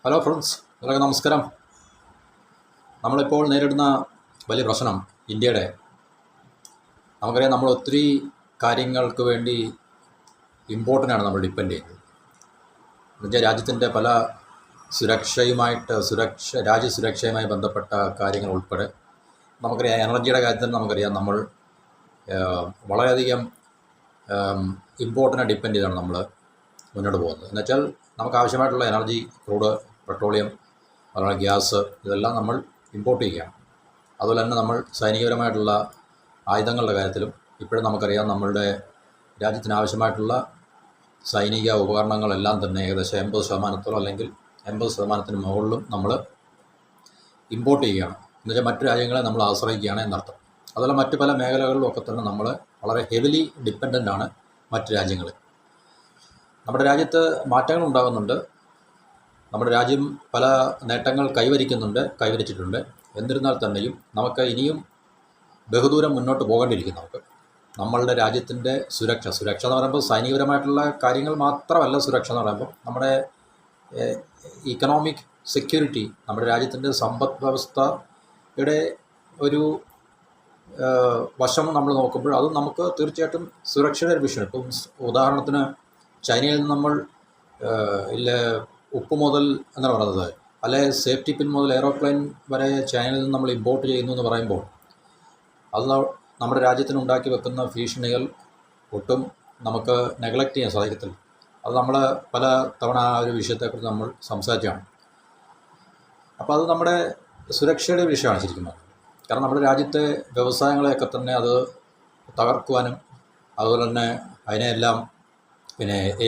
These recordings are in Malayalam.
ഹലോ ഫ്രണ്ട്സ്, എല്ലാവർക്കും നമസ്കാരം. നമ്മളിപ്പോൾ നേരിടുന്ന വലിയ പ്രശ്നം ഇന്ത്യയുടെ, നമുക്കറിയാം, നമ്മൾ ഒത്തിരി കാര്യങ്ങൾക്ക് വേണ്ടി ഇമ്പോർട്ടൻ്റാണ് നമ്മൾ ഡിപ്പെൻഡ് ചെയ്യുന്നത്. എന്നുവെച്ചാൽ രാജ്യത്തിൻ്റെ പല രാജ്യസുരക്ഷയുമായി ബന്ധപ്പെട്ട കാര്യങ്ങൾ ഉൾപ്പെടെ നമുക്കറിയാം. എനർജിയുടെ കാര്യത്തിൽ നമുക്കറിയാം, നമ്മൾ വളരെയധികം ഇമ്പോർട്ടൻ്റ് ഡിപ്പെൻഡ് ചെയ്താണ് നമ്മൾ മുന്നോട്ട് പോകുന്നത്. എന്നുവെച്ചാൽ നമുക്ക് ആവശ്യമായിട്ടുള്ള എനർജി, ക്രൂഡ്, പെട്രോളിയം, അതുപോലെ ഗ്യാസ്, ഇതെല്ലാം നമ്മൾ ഇമ്പോർട്ട് ചെയ്യുകയാണ്. അതുപോലെ തന്നെ നമ്മൾ സൈനികപരമായിട്ടുള്ള ആയുധങ്ങളുടെ കാര്യത്തിലും ഇപ്പോഴും നമുക്കറിയാം, നമ്മളുടെ രാജ്യത്തിന് ആവശ്യമായിട്ടുള്ള സൈനിക ഉപകരണങ്ങളെല്ലാം തന്നെ ഏകദേശം 80% അല്ലെങ്കിൽ 80% മുകളിലും നമ്മൾ ഇമ്പോർട്ട് ചെയ്യുകയാണ്. എന്നുവെച്ചാൽ മറ്റു രാജ്യങ്ങളെ നമ്മൾ ആശ്രയിക്കുകയാണ് എന്നർത്ഥം. അതുപോലെ മറ്റു പല മേഖലകളിലുമൊക്കെ തന്നെ നമ്മൾ വളരെ ഹെവിലി ഡിപ്പെൻഡൻ്റ് ആണ് മറ്റു രാജ്യങ്ങൾ. നമ്മുടെ രാജ്യത്ത് മാറ്റങ്ങൾ ഉണ്ടാകുന്നുണ്ട്. നമ്മുടെ രാജ്യം പല നേട്ടങ്ങൾ കൈവരിച്ചിട്ടുണ്ട്. എന്നിരുന്നാൽ തന്നെയും നമുക്ക് ഇനിയും ബഹുദൂരം മുന്നോട്ട് പോകേണ്ടിയിരിക്കുന്നു. നമ്മളുടെ രാജ്യത്തിൻ്റെ സുരക്ഷ എന്ന് പറയുമ്പോൾ സൈനികപരമായിട്ടുള്ള കാര്യങ്ങൾ മാത്രമല്ല. സുരക്ഷ എന്ന് പറയുമ്പോൾ നമ്മുടെ ഇക്കണോമിക് സെക്യൂരിറ്റി, നമ്മുടെ രാജ്യത്തിൻ്റെ സമ്പദ് വ്യവസ്ഥയുടെ ഒരു വശം നമ്മൾ നോക്കുമ്പോൾ അത് നമുക്ക് തീർച്ചയായിട്ടും സുരക്ഷയുടെ ഒരു വിഷയം. ഇപ്പം ഉദാഹരണത്തിന് ചൈനയിൽ നിന്ന് നമ്മൾ ഉപ്പ് മുതൽ എന്നാണ് പറയുന്നത്, അല്ലെ സേഫ്റ്റി പിൻ മുതൽ എയ്റോപ്ലെയിൻ വരെ ചൈനയിൽ നിന്ന് നമ്മൾ ഇമ്പോർട്ട് ചെയ്യുന്നു എന്ന് പറയുമ്പോൾ അത് നമ്മുടെ രാജ്യത്തിന് ഉണ്ടാക്കി വെക്കുന്ന ഭീഷണികൾ ഒട്ടും നമുക്ക് നെഗ്ലക്റ്റ് ചെയ്യാൻ സാധിക്കത്തില്ല. അത് നമ്മൾ പല തവണ ആ ഒരു വിഷയത്തെക്കുറിച്ച് നമ്മൾ സംസാരിച്ചാണ്. അപ്പോൾ അത് നമ്മുടെ സുരക്ഷയുടെ വിഷയമാണ് ശരിക്കും പറഞ്ഞത്. കാരണം നമ്മുടെ രാജ്യത്തെ വ്യവസായങ്ങളെയൊക്കെ തന്നെ അത് തകർക്കുവാനും അതുപോലെ തന്നെ അതിനെയെല്ലാം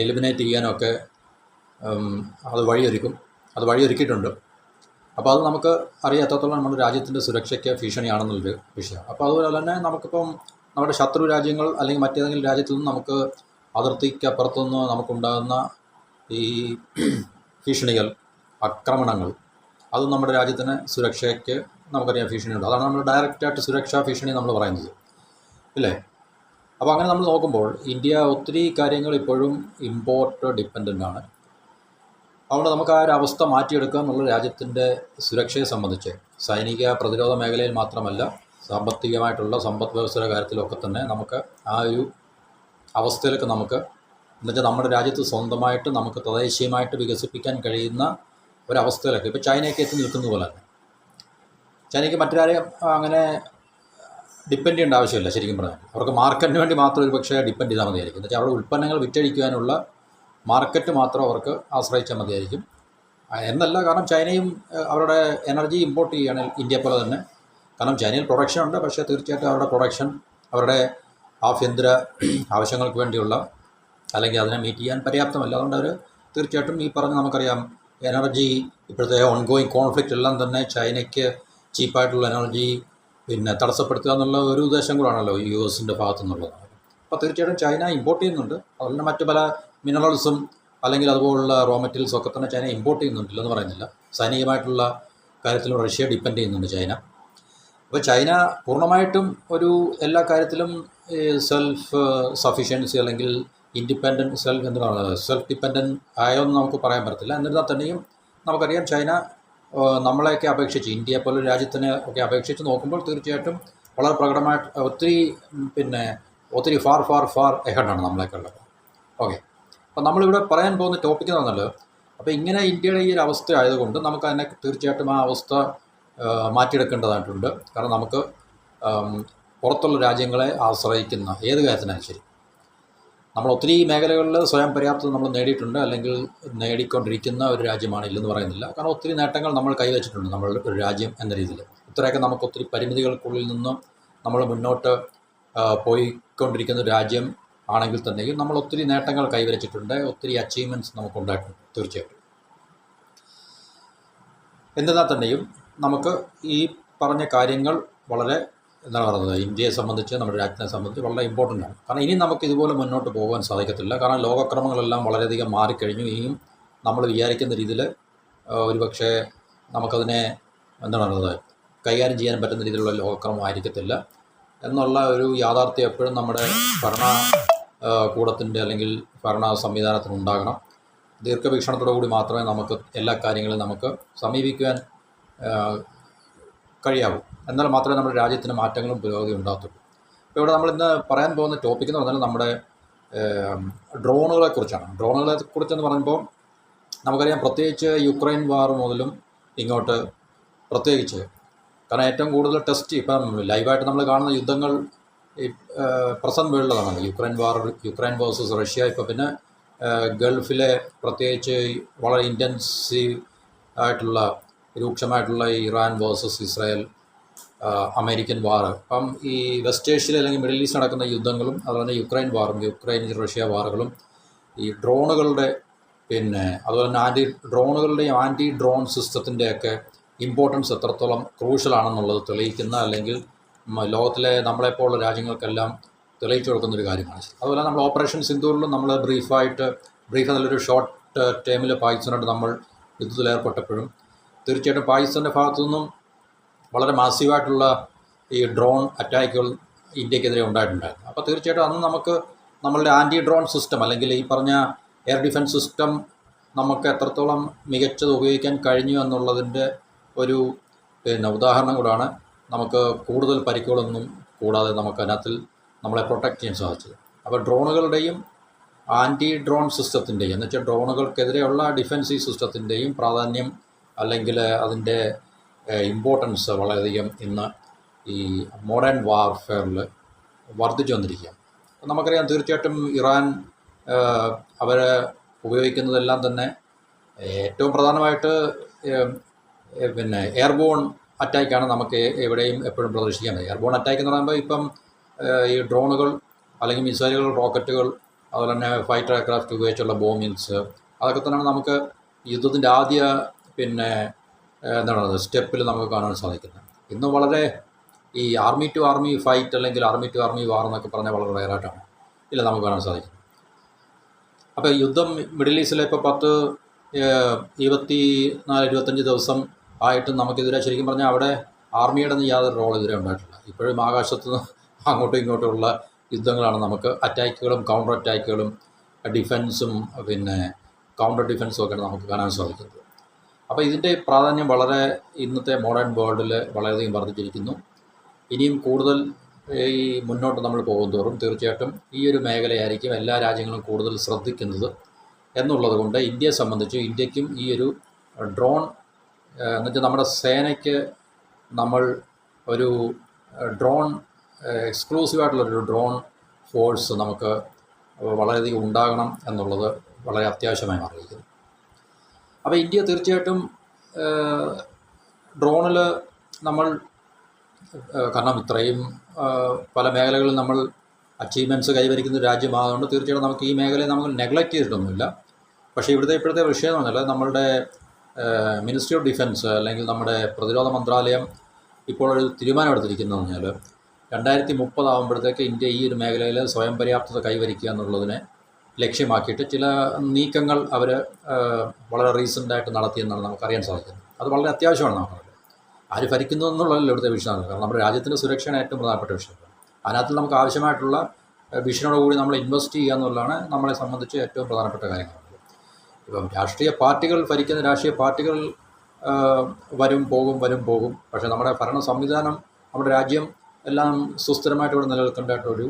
എലിമിനേറ്റ് ചെയ്യാനൊക്കെ അത് വഴിയൊരുക്കിയിട്ടുണ്ട്. അപ്പോൾ അത് നമുക്ക് അറിയാം എത്രത്തോളം നമ്മുടെ രാജ്യത്തിൻ്റെ സുരക്ഷയ്ക്ക് ഭീഷണിയാണെന്നുള്ളൊരു വിഷയം. അപ്പോൾ അതുപോലെ തന്നെ നമുക്കിപ്പം നമ്മുടെ ശത്രു രാജ്യങ്ങൾ അല്ലെങ്കിൽ മറ്റേതെങ്കിലും രാജ്യത്തു നിന്ന് നമുക്ക് അതിർത്തിക്കപ്പുറത്തുനിന്ന് നമുക്കുണ്ടാകുന്ന ഈ ഭീഷണികൾ, ആക്രമണങ്ങൾ, അതും നമ്മുടെ രാജ്യത്തിന് സുരക്ഷയ്ക്ക് നമുക്കറിയാം ഭീഷണിയുണ്ട്. അതാണ് നമ്മൾ ഡയറക്റ്റായിട്ട് സുരക്ഷാ ഭീഷണി നമ്മൾ പറയുന്നത്, ഇല്ലേ? അപ്പോൾ അങ്ങനെ നമ്മൾ നോക്കുമ്പോൾ ഇന്ത്യ ഒത്തിരി കാര്യങ്ങൾ ഇപ്പോഴും ഇമ്പോർട്ട് ഡിപ്പെൻഡൻ്റ് ആണ്. അതുകൊണ്ട് നമുക്ക് ആ ഒരു അവസ്ഥ മാറ്റിയെടുക്കുക എന്നുള്ള രാജ്യത്തിൻ്റെ സുരക്ഷയെ സംബന്ധിച്ച് സൈനിക പ്രതിരോധ മേഖലയിൽ മാത്രമല്ല, സാമ്പത്തികമായിട്ടുള്ള സമ്പദ് വ്യവസ്ഥയുടെ കാര്യത്തിലൊക്കെ തന്നെ നമുക്ക് ആ ഒരു അവസ്ഥയിലൊക്കെ നമുക്ക് എന്നുവെച്ചാൽ നമ്മുടെ രാജ്യത്ത് സ്വന്തമായിട്ട് നമുക്ക് തദ്ദേശീയമായിട്ട് വികസിപ്പിക്കാൻ കഴിയുന്ന ഒരവസ്ഥയിലൊക്കെ ഇപ്പോൾ ചൈനയൊക്കെ എത്തി നിൽക്കുന്ന പോലെ തന്നെ ചൈനയ്ക്ക് മറ്റൊരാരെയും അങ്ങനെ ഡിപ്പെൻഡ് ചെയ്യേണ്ട ആവശ്യമില്ല. ശരിക്കും പറഞ്ഞാൽ അവർക്ക് മാർക്കറ്റിന് വേണ്ടി മാത്രം ഒരു പക്ഷേ ഡിപ്പെൻഡ് ചെയ്താൽ മതിയായിരിക്കും. എന്ന് വെച്ചാൽ അവരുടെ ഉൽപ്പന്നങ്ങൾ വിറ്റഴിക്കുവാനുള്ള മാർക്കറ്റ് മാത്രം അവർക്ക് ആശ്രയിച്ചാൽ മതിയായിരിക്കും എന്നല്ല. കാരണം ചൈനയും അവരുടെ എനർജി ഇമ്പോർട്ട് ചെയ്യുകയാണ് ഇന്ത്യ പോലെ തന്നെ. കാരണം ചൈനയിൽ പ്രൊഡക്ഷൻ ഉണ്ട്, പക്ഷേ തീർച്ചയായിട്ടും അവരുടെ പ്രൊഡക്ഷൻ അവരുടെ ആഭ്യന്തര ആവശ്യങ്ങൾക്ക് വേണ്ടിയുള്ള അല്ലെങ്കിൽ അതിനെ മീറ്റ് ചെയ്യാൻ പര്യാപ്തമല്ല. അതുകൊണ്ട് അവർ തീർച്ചയായിട്ടും ഈ പറഞ്ഞ് നമുക്കറിയാം എനർജി ഇപ്പോഴത്തെ ഓൺഗോയിങ് കോൺഫ്ലിക്റ്റ് എല്ലാം തന്നെ ചൈനയ്ക്ക് ചീപ്പായിട്ടുള്ള എനർജി തടസ്സപ്പെടുത്തുക എന്നുള്ള ഒരു ഉദ്ദേശം കൂടാണല്ലോ US-ൻ്റെ ഭാഗത്തു നിന്നുള്ളത്. അപ്പോൾ തീർച്ചയായിട്ടും ചൈന ഇമ്പോർട്ട് ചെയ്യുന്നുണ്ട്. അതുപോലെ മറ്റു പല മിനറൽസും അല്ലെങ്കിൽ അതുപോലുള്ള റോ മെറ്റീരിയൽസും ഒക്കെ തന്നെ ചൈന ഇമ്പോർട്ട് ചെയ്യുന്നുണ്ടില്ലെന്ന് പറയുന്നില്ല. സൈനികമായിട്ടുള്ള കാര്യത്തിലും റഷ്യ ഡിപ്പെൻഡ് ചെയ്യുന്നുണ്ട് ചൈന. അപ്പോൾ ചൈന പൂർണ്ണമായിട്ടും ഒരു എല്ലാ കാര്യത്തിലും സെൽഫ് സഫിഷ്യൻസി അല്ലെങ്കിൽ സെൽഫ് ഡിപ്പെൻഡൻറ്റ് ആയോന്ന് നമുക്ക് പറയാൻ പറ്റത്തില്ല. എന്നിരുന്നാൽ തന്നെയും നമുക്കറിയാം ചൈന നമ്മളെയൊക്കെ അപേക്ഷിച്ച്, ഇന്ത്യയെ പോലൊരു രാജ്യത്തിനെ ഒക്കെ അപേക്ഷിച്ച് നോക്കുമ്പോൾ തീർച്ചയായിട്ടും വളരെ പ്രകടമായിട്ട് ഒത്തിരി ഫാർ എഹഡാണ് നമ്മളെയൊക്കെയുള്ളത്. ഓക്കെ, അപ്പോൾ നമ്മളിവിടെ പറയാൻ പോകുന്ന ടോപ്പിക് എന്നാണല്ലോ. അപ്പോൾ ഇങ്ങനെ ഇന്ത്യയുടെ ഈ ഒരു അവസ്ഥ ആയതുകൊണ്ട് നമുക്ക് അതിനെ തീർച്ചയായിട്ടും ആ അവസ്ഥ മാറ്റിയെടുക്കേണ്ടതായിട്ടുണ്ട്. കാരണം നമുക്ക് പുറത്തുള്ള രാജ്യങ്ങളെ ആശ്രയിക്കുന്ന ഏത് കാര്യത്തിനാലും ശരി, നമ്മൾ ഒത്തിരി മേഖലകളിൽ സ്വയം പര്യാപ്തത നമ്മൾ നേടിയിട്ടുണ്ട് അല്ലെങ്കിൽ നേടിക്കൊണ്ടിരിക്കുന്ന ഒരു രാജ്യമാണ്, ഇല്ലെന്ന് പറയുന്നില്ല. കാരണം ഒത്തിരി നേട്ടങ്ങൾ നമ്മൾ കൈവച്ചിട്ടുണ്ട് നമ്മൾ ഒരു രാജ്യം എന്ന രീതിയിൽ. ഇത്രയൊക്കെ നമുക്ക് ഒത്തിരി പരിമിതികൾക്കുള്ളിൽ നിന്നും നമ്മൾ മുന്നോട്ട് പോയിക്കൊണ്ടിരിക്കുന്ന ഒരു രാജ്യം ആണെങ്കിൽ തന്നെയും നമ്മൾ ഒത്തിരി നേട്ടങ്ങൾ കൈവരിച്ചിട്ടുണ്ട്, ഒത്തിരി അച്ചീവ്മെൻറ്റ്സ് നമുക്കുണ്ടായിട്ടുണ്ട് തീർച്ചയായിട്ടും. എന്നിരുന്നാൽ തന്നെയും നമുക്ക് ഈ പറഞ്ഞ കാര്യങ്ങൾ വളരെ എന്താണ് പറയുന്നത്, ഇന്ത്യയെ സംബന്ധിച്ച് നമ്മുടെ രാജ്യത്തെ സംബന്ധിച്ച് വളരെ ഇമ്പോർട്ടൻ്റ് ആണ്. കാരണം ഇനി നമുക്ക് ഇതുപോലെ മുന്നോട്ട് പോകാൻ സാധിക്കത്തില്ല. കാരണം ലോകക്രമങ്ങളെല്ലാം വളരെയധികം മാറിക്കഴിഞ്ഞു. ഇനിയും നമ്മൾ വിചാരിക്കുന്ന രീതിയിൽ ഒരുപക്ഷെ നമുക്കതിനെ എന്താണ് പറയുന്നത് കൈകാര്യം ചെയ്യാൻ പറ്റുന്ന രീതിയിലുള്ള ലോകക്രമം ആയിരിക്കത്തില്ല എന്നുള്ള ഒരു യാഥാർത്ഥ്യം എപ്പോഴും നമ്മുടെ ഭരണകൂടത്തിൻ്റെ അല്ലെങ്കിൽ ഭരണ സംവിധാനത്തിനുണ്ടാകണം. ദീർഘവീക്ഷണത്തോടു കൂടി മാത്രമേ നമുക്ക് എല്ലാ കാര്യങ്ങളും നമുക്ക് സമീപിക്കുവാൻ കഴിയാവൂ. എന്നാൽ മാത്രമേ നമ്മുടെ രാജ്യത്തിന് മാറ്റങ്ങളും പുരോഗതി ഉണ്ടാകത്തുള്ളൂ. ഇപ്പോൾ ഇവിടെ നമ്മളിന്ന് പറയാൻ പോകുന്ന ടോപ്പിക് എന്ന് പറഞ്ഞാൽ നമ്മുടെ ഡ്രോണുകളെക്കുറിച്ചാണ്. ഡ്രോണുകളെക്കുറിച്ചെന്ന് പറയുമ്പോൾ നമുക്കറിയാം, പ്രത്യേകിച്ച് യുക്രൈൻ വാർ മുതലും ഇങ്ങോട്ട് പ്രത്യേകിച്ച്, കാരണം ഏറ്റവും കൂടുതൽ ടെസ്റ്റ് ഇപ്പം ലൈവായിട്ട് നമ്മൾ കാണുന്ന യുദ്ധങ്ങൾ ഈ പ്രസൻറ്റ് വേൾഡിലാണ്. യുക്രൈൻ വേഴ്സസ് റഷ്യ, ഇപ്പോൾ പിന്നെ ഗൾഫിലെ പ്രത്യേകിച്ച് വളരെ ഇൻറ്റൻസീവ് ആയിട്ടുള്ള രൂക്ഷമായിട്ടുള്ള ഇറാൻ വേഴ്സസ് ഇസ്രായേൽ, അമേരിക്കൻ വാർ. അപ്പം ഈ വെസ്റ്റ് ഏഷ്യയിൽ അല്ലെങ്കിൽ മിഡിൽ ഈസ്റ്റ് നടക്കുന്ന യുദ്ധങ്ങളും അതുപോലെ യുക്രൈൻ വാറും യുക്രൈൻ റഷ്യ വാറുകളും ഈ ഡ്രോണുകളുടെ അതുപോലെ തന്നെ ഡ്രോണുകളുടെയും ആൻറ്റി ഡ്രോൺ സിസ്റ്റത്തിൻ്റെയൊക്കെ ഇമ്പോർട്ടൻസ് എത്രത്തോളം ക്രൂഷ്യലാണെന്നുള്ളത് തെളിയിക്കുന്ന, അല്ലെങ്കിൽ ലോകത്തിലെ നമ്മളെപ്പോലുള്ള രാജ്യങ്ങൾക്കെല്ലാം തെളിയിച്ചു കൊടുക്കുന്നൊരു കാര്യമാണ്. അതുപോലെ നമ്മൾ ഓപ്പറേഷൻ സിന്ദൂറിലും നമ്മൾ ബ്രീഫ് നല്ലൊരു ഷോർട്ട് ടൈമിൽ പാകിസ്ഥാനായിട്ട് നമ്മൾ യുദ്ധത്തിലേർപ്പെട്ടപ്പോഴും തീർച്ചയായിട്ടും പാകിസ്ഥാൻ്റെ ഭാഗത്തു നിന്നും വളരെ മാസീവായിട്ടുള്ള ഈ ഡ്രോൺ അറ്റാക്കുകൾ ഇന്ത്യക്കെതിരെ ഉണ്ടായിട്ടുണ്ടായിരുന്നു. അപ്പോൾ തീർച്ചയായിട്ടും അന്ന് നമുക്ക് നമ്മളുടെ ആൻറ്റി ഡ്രോൺ സിസ്റ്റം, അല്ലെങ്കിൽ ഈ പറഞ്ഞ എയർ ഡിഫൻസ് സിസ്റ്റം നമുക്ക് എത്രത്തോളം മികച്ചത് ഉപയോഗിക്കാൻ കഴിഞ്ഞു എന്നുള്ളതിൻ്റെ ഒരു ഉദാഹരണം കൂടാണ്. നമുക്ക് കൂടുതൽ പരിക്കുകളൊന്നും കൂടാതെ നമുക്ക് അതിനകത്തിൽ നമ്മളെ പ്രൊട്ടക്റ്റ് ചെയ്യാൻ സാധിച്ചത്. അപ്പോൾ ഡ്രോണുകളുടെയും ആൻറ്റി ഡ്രോൺ സിസ്റ്റത്തിൻ്റെയും, എന്ന് വെച്ചാൽ ഡ്രോണുകൾക്കെതിരെയുള്ള ഡിഫൻസീവ് സിസ്റ്റത്തിൻ്റെയും പ്രാധാന്യം അല്ലെങ്കിൽ അതിൻ്റെ ഇമ്പോർട്ടൻസ് വളരെയധികം ഇന്ന് ഈ മോഡേൺ വാർഫെയറിൽ വർദ്ധിച്ചു വന്നിരിക്കുകയാണ്. നമുക്കറിയാം, തീർച്ചയായിട്ടും ഇറാൻ അവർ ഉപയോഗിക്കുന്നതെല്ലാം തന്നെ ഏറ്റവും പ്രധാനമായിട്ട് എയർബോൺ അറ്റാക്കാണ് നമുക്ക് എവിടെയും എപ്പോഴും പ്രതീക്ഷിക്കാൻ കഴിയും. എയർബോൺ അറ്റാക്ക് എന്ന് പറയുമ്പോൾ ഇപ്പം ഈ ഡ്രോണുകൾ അല്ലെങ്കിൽ മിസൈലുകൾ, റോക്കറ്റുകൾ, അതുപോലെ തന്നെ ഫൈറ്റർ എയർക്രാഫ്റ്റ് ഉപയോഗിച്ചുള്ള ബോംബിങ്സ്, അതൊക്കെ തന്നെയാണ് നമുക്ക് യുദ്ധത്തിൻ്റെ ആദ്യ സ്റ്റെപ്പിൽ നമുക്ക് കാണാൻ സാധിക്കുന്നത്. ഇന്ന് വളരെ ഈ ആർമി ടു ആർമി ഫൈറ്റ് അല്ലെങ്കിൽ ആർമി ടു ആർമി വാർ എന്നൊക്കെ പറഞ്ഞാൽ വളരെ റയറായിട്ടാണ് ഇല്ല നമുക്ക് കാണാൻ സാധിക്കുന്നത്. അപ്പോൾ യുദ്ധം മിഡിൽ ഈസ്റ്റിലെ ഇപ്പോൾ 24-25 ദിവസം ആയിട്ടും നമുക്കിതുവരെ ശരിക്കും പറഞ്ഞാൽ അവിടെ ആർമിയുടെ ഒന്നും യാതൊരു റോൾ ഇതുവരെ ഉണ്ടായിട്ടില്ല. ഇപ്പോഴും ആകാശത്ത് നിന്ന് അങ്ങോട്ടും ഇങ്ങോട്ടുമുള്ള യുദ്ധങ്ങളാണ്. നമുക്ക് അറ്റാക്കുകളും കൗണ്ടർ അറ്റാക്കുകളും ഡിഫൻസും കൗണ്ടർ ഡിഫൻസും ഒക്കെയാണ് നമുക്ക് കാണാൻ സാധിക്കുന്നത്. അപ്പോൾ ഇതിൻ്റെ പ്രാധാന്യം വളരെ ഇന്നത്തെ മോഡേൺ വേൾഡിൽ വളരെയധികം വർദ്ധിച്ചിരിക്കുന്നു. ഇനിയും കൂടുതൽ ഈ മുന്നോട്ട് നമ്മൾ പോകുന്തോറും തീർച്ചയായിട്ടും ഈ ഒരു മേഖലയായിരിക്കും എല്ലാ രാജ്യങ്ങളും കൂടുതൽ ശ്രദ്ധിക്കുന്നത് എന്നുള്ളത് കൊണ്ട് ഇന്ത്യയെ സംബന്ധിച്ച് ഇന്ത്യക്കും ഈ ഒരു ഡ്രോൺ എന്നുവെച്ചാൽ നമ്മുടെ സേനയ്ക്ക് നമ്മൾ ഒരു ഡ്രോൺ എക്സ്ക്ലൂസീവായിട്ടുള്ളൊരു ഡ്രോൺ ഫോഴ്സ് നമുക്ക് വളരെയധികം ഉണ്ടാകണം എന്നുള്ളത് വളരെ അത്യാവശ്യമായി മാറിയിരിക്കുന്നു. അപ്പോൾ ഇന്ത്യ തീർച്ചയായിട്ടും ഡ്രോണിൽ നമ്മൾ, കാരണം ഇത്രയും പല മേഖലകളിൽ നമ്മൾ അച്ചീവ്മെൻറ്റ്സ് കൈവരിക്കുന്ന രാജ്യമായതുകൊണ്ട് തീർച്ചയായിട്ടും നമുക്ക് ഈ മേഖലയെ നമുക്ക് നെഗ്ലക്റ്റ് ചെയ്തിട്ടൊന്നുമില്ല. പക്ഷേ ഇപ്പോഴത്തെ വിഷയം എന്ന് പറഞ്ഞാൽ നമ്മളുടെ മിനിസ്ട്രി ഓഫ് ഡിഫൻസ് അല്ലെങ്കിൽ നമ്മുടെ പ്രതിരോധ മന്ത്രാലയം ഇപ്പോഴൊരു തീരുമാനമെടുത്തിരിക്കുന്നതെന്ന് പറഞ്ഞാൽ 2030 ആകുമ്പോഴത്തേക്ക് ഇന്ത്യ ഈ ഒരു മേഖലയിൽ സ്വയം പര്യാപ്തത കൈവരിക്കുക എന്നുള്ളതിനെ ലക്ഷ്യമാക്കിയിട്ട് ചില നീക്കങ്ങൾ അവർ വളരെ റീസെൻ്റായിട്ട് നടത്തിയെന്നാണ് നമുക്കറിയാൻ സാധിക്കുന്നത്. അത് വളരെ അത്യാവശ്യമാണ്. നമുക്ക് ആര് ഭരിക്കുന്നു എന്നുള്ളതല്ല ഇവിടുത്തെ വിഷയമാണ്. കാരണം നമ്മുടെ രാജ്യത്തിൻ്റെ സുരക്ഷയാണ് ഏറ്റവും പ്രധാനപ്പെട്ട വിഷയം. അതിനകത്ത് നമുക്ക് ആവശ്യമായിട്ടുള്ള വിഷനോടുകൂടി നമ്മൾ ഇൻവെസ്റ്റ് ചെയ്യുക എന്നുള്ളതാണ് നമ്മളെ സംബന്ധിച്ച് ഏറ്റവും പ്രധാനപ്പെട്ട കാര്യങ്ങൾ. ഇപ്പം ഭരിക്കുന്ന രാഷ്ട്രീയ പാർട്ടികൾ വരും പോകും. പക്ഷേ നമ്മുടെ ഭരണ സംവിധാനം, നമ്മുടെ രാജ്യം എല്ലാം സുസ്ഥിരമായിട്ട് ഇവിടെ നിലനിൽക്കേണ്ടതായിട്ടൊരു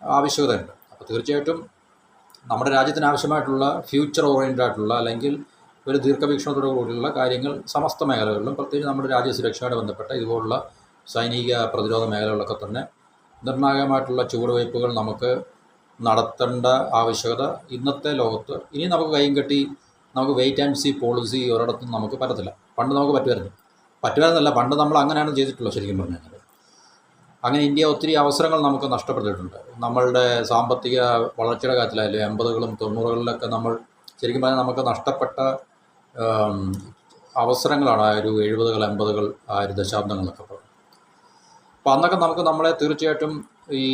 ആവശ്യകതയുണ്ട്. അപ്പോൾ തീർച്ചയായിട്ടും നമ്മുടെ രാജ്യത്തിന് ആവശ്യമായിട്ടുള്ള ഫ്യൂച്ചർ ഓറിയൻറ്റഡ് ആയിട്ടുള്ള അല്ലെങ്കിൽ ഒരു ദീർഘവീക്ഷണത്തോടു കൂടിയുള്ള കാര്യങ്ങൾ സമസ്ത മേഖലകളിലും, പ്രത്യേകിച്ച് നമ്മുടെ രാജ്യസുരക്ഷയോട് ബന്ധപ്പെട്ട ഇതുപോലുള്ള സൈനിക പ്രതിരോധ മേഖലകളിലൊക്കെ തന്നെ നിർണായകമായിട്ടുള്ള ചുവടുവയ്പ്പുകൾ നമുക്ക് നടത്തേണ്ട ആവശ്യകത ഇന്നത്തെ ലോകത്ത്. ഇനി നമുക്ക് കൈയും കെട്ടി നമുക്ക് വെയിറ്റ് ആൻഡ് സീ പോളിസി ഒരിടത്തും നമുക്ക് പറ്റത്തില്ല. പണ്ട് നമുക്ക് പറ്റുമായിരുന്നല്ല, പണ്ട് നമ്മൾ അങ്ങനെയാണ് ചെയ്തിട്ടുള്ളത്. ശരിക്കും പറഞ്ഞു കഴിഞ്ഞാൽ അങ്ങനെ ഇന്ത്യ ഒത്തിരി അവസരങ്ങൾ നമുക്ക് നഷ്ടപ്പെട്ടിട്ടുണ്ട്. നമ്മളുടെ സാമ്പത്തിക വളർച്ചയുടെ കാര്യത്തിലായാലും 80കളും 90കളിലൊക്കെ നമ്മൾ ശരിക്കും പറഞ്ഞാൽ നമുക്ക് നഷ്ടപ്പെട്ട അവസരങ്ങളാണ് ആ ഒരു 70കൾ 80കൾ ആ ഒരു ദശാബ്ദങ്ങളൊക്കെ. അപ്പോൾ അന്നൊക്കെ നമുക്ക് നമ്മളെ തീർച്ചയായിട്ടും ഈ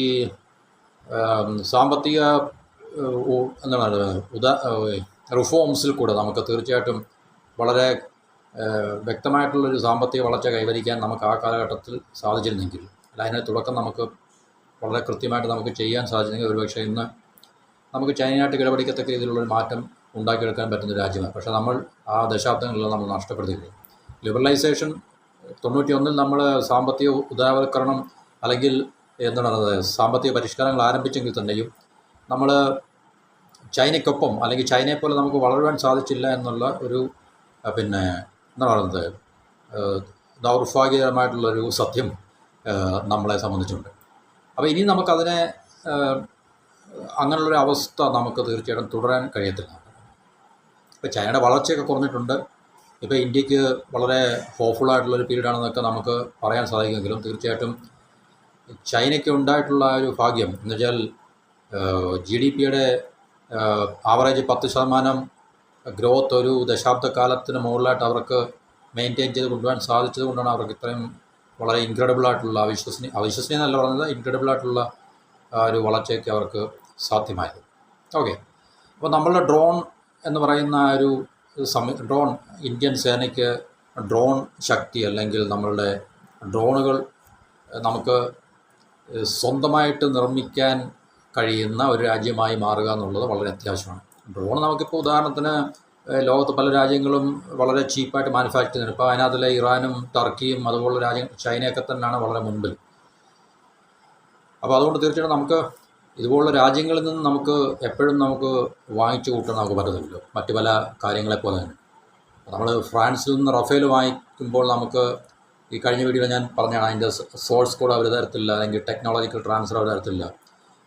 സാമ്പത്തിക റിഫോംസിൽ കൂടെ നമുക്ക് തീർച്ചയായിട്ടും വളരെ വ്യക്തമായിട്ടുള്ളൊരു സാമ്പത്തിക വളർച്ച കൈവരിക്കാൻ നമുക്ക് ആ കാലഘട്ടത്തിൽ സാധിച്ചിരുന്നെങ്കിൽ, അല്ല അതിൻ്റെ തുടക്കം നമുക്ക് വളരെ കൃത്യമായിട്ട് നമുക്ക് ചെയ്യാൻ സാധിച്ചെങ്കിൽ ഒരുപക്ഷെ ഇന്ന് നമുക്ക് ചൈനയായിട്ട് കിടപിടിക്കത്തക്ക രീതിയിലുള്ളൊരു മാറ്റം ഉണ്ടാക്കിയെടുക്കാൻ പറ്റുന്ന രാജ്യമാണ്. പക്ഷേ നമ്മൾ ആ ദശാബ്ദങ്ങളെല്ലാം നമ്മൾ നഷ്ടപ്പെടുത്തിയിട്ടുണ്ട്. ലിബറലൈസേഷൻ 91 നമ്മൾ സാമ്പത്തിക ഉദാരവൽക്കരണം അല്ലെങ്കിൽ എന്താണ് സാമ്പത്തിക പരിഷ്കാരങ്ങൾ ആരംഭിച്ചെങ്കിൽ തന്നെയും നമ്മൾ ചൈനയ്ക്കൊപ്പം അല്ലെങ്കിൽ ചൈനയെ പോലെ നമുക്ക് വളരുവാൻ സാധിച്ചില്ല എന്നുള്ള ഒരു പിന്നെ എന്താ പറയുന്നത് ദൗർഭാഗ്യകരമായിട്ടുള്ളൊരു സത്യം നമ്മളെ സംബന്ധിച്ചുണ്ട്. അപ്പോൾ ഇനി നമുക്കതിനെ അങ്ങനെയുള്ളൊരു അവസ്ഥ നമുക്ക് തീർച്ചയായിട്ടും തുടരാൻ കഴിയത്തില്ല. ഇപ്പോൾ ചൈനയുടെ വളർച്ചയൊക്കെ കുറഞ്ഞിട്ടുണ്ട്. ഇപ്പോൾ ഇന്ത്യക്ക് വളരെ ഹോപ്പ്ഫുള്ളായിട്ടുള്ളൊരു പീരീഡാണെന്നൊക്കെ നമുക്ക് പറയാൻ സാധിക്കുമെങ്കിലും തീർച്ചയായിട്ടും ചൈനയ്ക്ക് ഉണ്ടായിട്ടുള്ള ഒരു ഭാഗ്യം എന്ന് വെച്ചാൽ GDP-യുടെ ആവറേജ് 10% ഗ്രോത്ത് ഒരു ദശാബ്ദക്കാലത്തിന് മുകളിലായിട്ട് അവർക്ക് മെയിൻറ്റെയിൻ ചെയ്ത് കൊണ്ടുപോകാൻ സാധിച്ചത് കൊണ്ടാണ് അവർക്ക് ഇത്രയും വളരെ ഇൻക്രെഡിബിളായിട്ടുള്ള അവിശ്വസനീയം എന്നല്ല പറയുന്നത്, ഇൻക്രെഡിബിളായിട്ടുള്ള ഒരു വളർച്ചയ്ക്ക് അവർക്ക് സാധ്യമായത്. ഓക്കെ, അപ്പോൾ നമ്മളുടെ ഡ്രോൺ എന്ന് പറയുന്ന ഒരു ഡ്രോൺ ഇന്ത്യൻ സേനയ്ക്ക് ഡ്രോൺ ശക്തി അല്ലെങ്കിൽ നമ്മളുടെ ഡ്രോണുകൾ നമുക്ക് സ്വന്തമായിട്ട് നിർമ്മിക്കാൻ കഴിയുന്ന ഒരു രാജ്യമായി മാറുക എന്നുള്ളത് വളരെ അത്യാവശ്യമാണ്. ഡ്രോൺ നമുക്കിപ്പോൾ ഉദാഹരണത്തിന് ലോകത്ത് പല രാജ്യങ്ങളും വളരെ ചീപ്പായിട്ട് മാനുഫാക്ചർ ചെയ്യുന്നുണ്ട്. ഇപ്പോൾ അതിനകത്തിലെ ഇറാനും ടർക്കിയും അതുപോലുള്ള രാജ്യം ചൈനയൊക്കെ തന്നെയാണ് വളരെ മുൻപിൽ. അപ്പോൾ അതുകൊണ്ട് തീർച്ചയായിട്ടും നമുക്ക് ഇതുപോലുള്ള രാജ്യങ്ങളിൽ നിന്ന് നമുക്ക് എപ്പോഴും നമുക്ക് വാങ്ങിച്ചു കൂട്ടാൻ നമുക്ക് പറ്റത്തില്ലല്ലോ, മറ്റു പല കാര്യങ്ങളെപ്പോലെ തന്നെ. നമ്മൾ ഫ്രാൻസിൽ നിന്ന് റഫേൽ വാങ്ങിക്കുമ്പോൾ നമുക്ക് ഈ കഴിഞ്ഞ വീഡിയോയിൽ ഞാൻ പറഞ്ഞതാണ് അതിൻ്റെ സോഴ്സ് കോഡ് അവർ തരത്തില്ല, അല്ലെങ്കിൽ ടെക്നോളജിക്കൽ ട്രാൻസ്ഫർ അവർ തരത്തില്ല,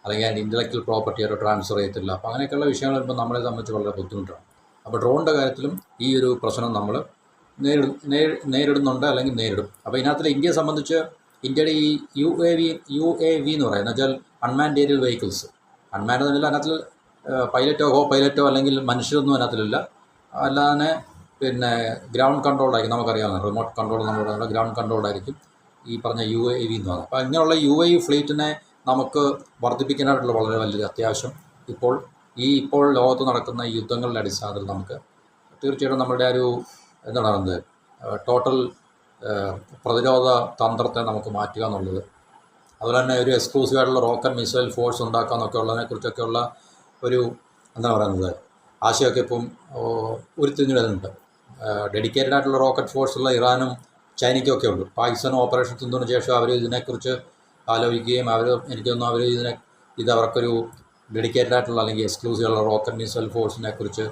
അല്ലെങ്കിൽ അതിൻ്റെ ഇൻ്റലക്ച്വൽ പ്രോപ്പർട്ടി അവർ ട്രാൻസ്ഫർ ചെയ്യത്തില്ല. അപ്പോൾ അങ്ങനെയൊക്കെയുള്ള വിഷയങ്ങൾ വരുമ്പോൾ നമ്മളെ സംബന്ധിച്ച് വളരെ ബുദ്ധിമുട്ടാണ്. അപ്പോൾ ഡ്രോണിൻ്റെ കാര്യത്തിലും ഈ ഒരു പ്രശ്നം നമ്മൾ നേരിടുന്നുണ്ട് അല്ലെങ്കിൽ നേരിടും. അപ്പോൾ ഇതിനകത്തിൽ ഇന്ത്യയെ സംബന്ധിച്ച് ഇന്ത്യയുടെ ഈ UAV എന്ന് പറയുന്നത് വെച്ചാൽ അൺമാൻഡ് ഏരിയൽ വെഹിക്കിൾസ്, അൺമാൻഡ് എന്നല്ല, അതിനകത്തിൽ പൈലറ്റോ പൈലറ്റോ അല്ലെങ്കിൽ മനുഷ്യരൊന്നും അതിനകത്തിലില്ല. അല്ലാതെ പിന്നെ ഗ്രൗണ്ട് കൺട്രോൾഡായിരിക്കും, നമുക്കറിയാവുന്ന റിമോട്ട് കൺട്രോൾ നമ്മൾ പറയുന്നത് ഗ്രൗണ്ട് കൺട്രോൾഡായിരിക്കും ഈ പറഞ്ഞ UAV എന്ന് പറയുന്നത്. അപ്പോൾ ഇങ്ങനെയുള്ള UAV ഫ്ലീറ്റിനെ നമുക്ക് വർദ്ധിപ്പിക്കാനായിട്ടുള്ള വളരെ വലിയ അത്യാവശ്യം ഇപ്പോൾ ലോകത്ത് നടക്കുന്ന ഈ യുദ്ധങ്ങളുടെ അടിസ്ഥാനത്തിൽ നമുക്ക് തീർച്ചയായിട്ടും നമ്മുടെ ഒരു എന്താണ് പറയുന്നത് ടോട്ടൽ പ്രതിരോധ തന്ത്രത്തെ നമുക്ക് മാറ്റുക എന്നുള്ളത്, അതുപോലെ തന്നെ ഒരു എക്സ്ക്ലൂസീവായിട്ടുള്ള റോക്കറ്റ് മിസൈൽ ഫോഴ്സ് ഉണ്ടാക്കുക എന്നൊക്കെ ഉള്ളതിനെക്കുറിച്ചൊക്കെയുള്ള ഒരു എന്താ പറയുന്നത് ആശയമൊക്കെ ഇപ്പം ഉരുത്തിരിഞ്ഞു വരുന്നുണ്ട്. ഡെഡിക്കേറ്റഡ് ആയിട്ടുള്ള റോക്കറ്റ് ഫോഴ്സുള്ള ഇറാനും ചൈനയ്ക്കും ഒക്കെ ഉണ്ട്. പാകിസ്ഥാൻ ഓപ്പറേഷൻ സിന്ധുവിന് ശേഷം അവർ ഇതിനെക്കുറിച്ച് ആലോചിക്കുകയും എനിക്ക് തോന്നുന്നു ഇത് അവർക്കൊരു ഡെഡിക്കേറ്റഡ് ആയിട്ടുള്ള അല്ലെങ്കിൽ എക്സ്ക്ലൂസീവുള്ള റോക്കറ്റ് മിസൈൽ ഫോഴ്സിനെ കുറിച്ച്